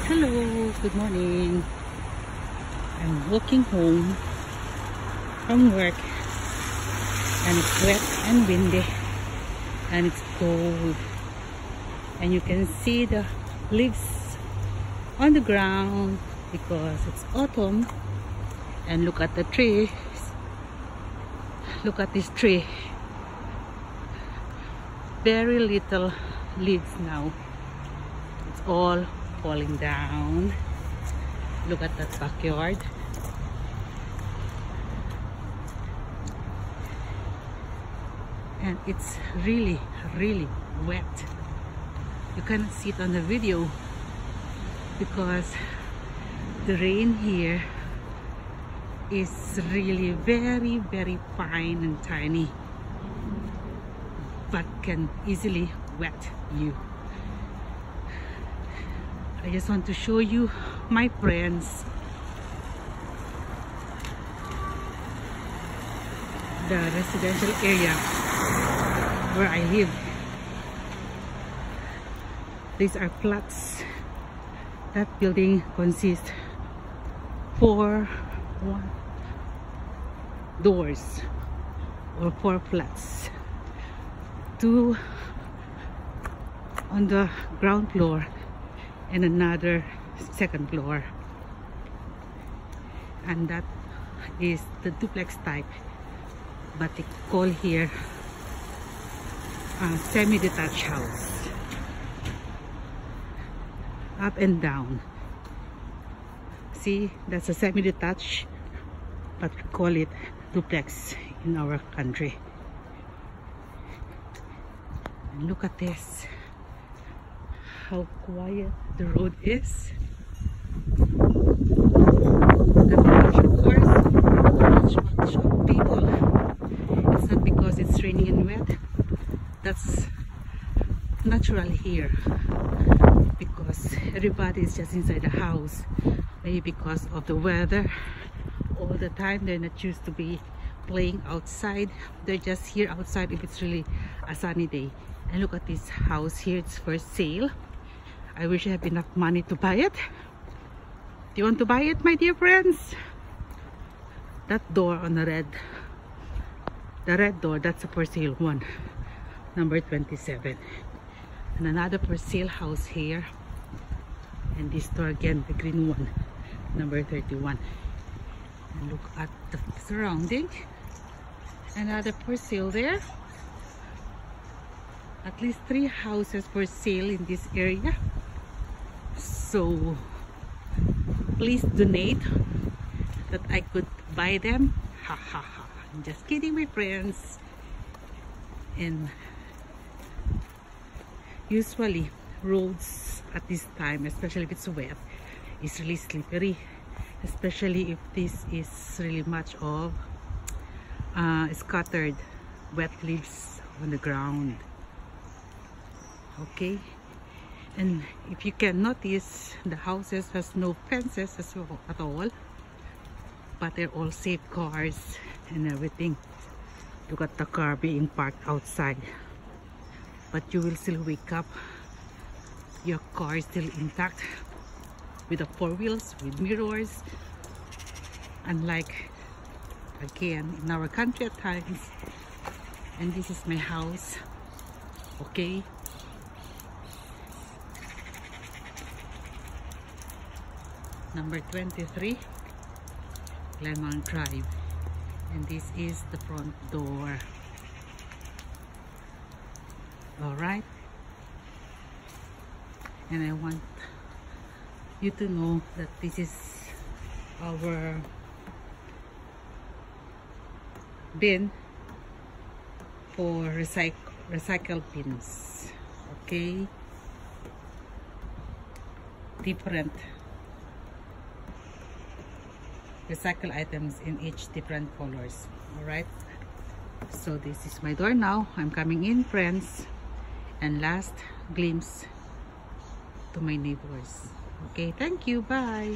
Hello, good morning. I'm walking home from work and it's wet and windy and it's cold, and you can see the leaves on the ground because it's autumn. And look at the trees. Look at this tree. Very little leaves now. It's all falling down. Look at that backyard. And it's really wet. You cannot see it on the video because the rain here is really very fine and tiny, but can easily wet you. I just want to show you my friends, the residential area where I live. These are flats. That building consists 4 doors or 4 flats, 2 on the ground floor and another second floor, and that is the duplex type, but they call here a semi-detached house. Up and down. See, that's a semi-detached, but we call it duplex in our country. And look at this, how quiet the road is. Not much, of course, much of people. It's not because it's raining and wet. That's natural here, because everybody is just inside the house. Maybe because of the weather. All the time they're not used to be playing outside. They're just here outside if it's really a sunny day. And look at this house here, it's for sale. I wish I have enough money to buy it. Do you want to buy it, my dear friends? That door on the red door, that's a for sale one, number 27. And another for sale house here, and this door again, the green one, number 31. And look at the surrounding. Another for sale there. At least 3 houses for sale in this area. So please donate that I could buy them. Ha ha ha. I'm just kidding, my friends. And usually roads at this time, especially if it's wet, is really slippery, especially if this is really much of scattered wet leaves on the ground. Okay, and if you can notice, the houses has no fences as well at all, but they're all safe cars and everything. Look at the car being parked outside, but you will still wake up, your car is still intact with the 4 wheels, with mirrors, unlike again in our country at times. And this is my house. Okay, number 23 Glenmount Drive, and this is the front door. All right, and I want you to know that this is our bin for recycle bins. Okay, different recycle items in each different colors. All right, so this is my door now. I'm coming in, friends, and last glimpse to my neighbors. Okay, thank you, bye.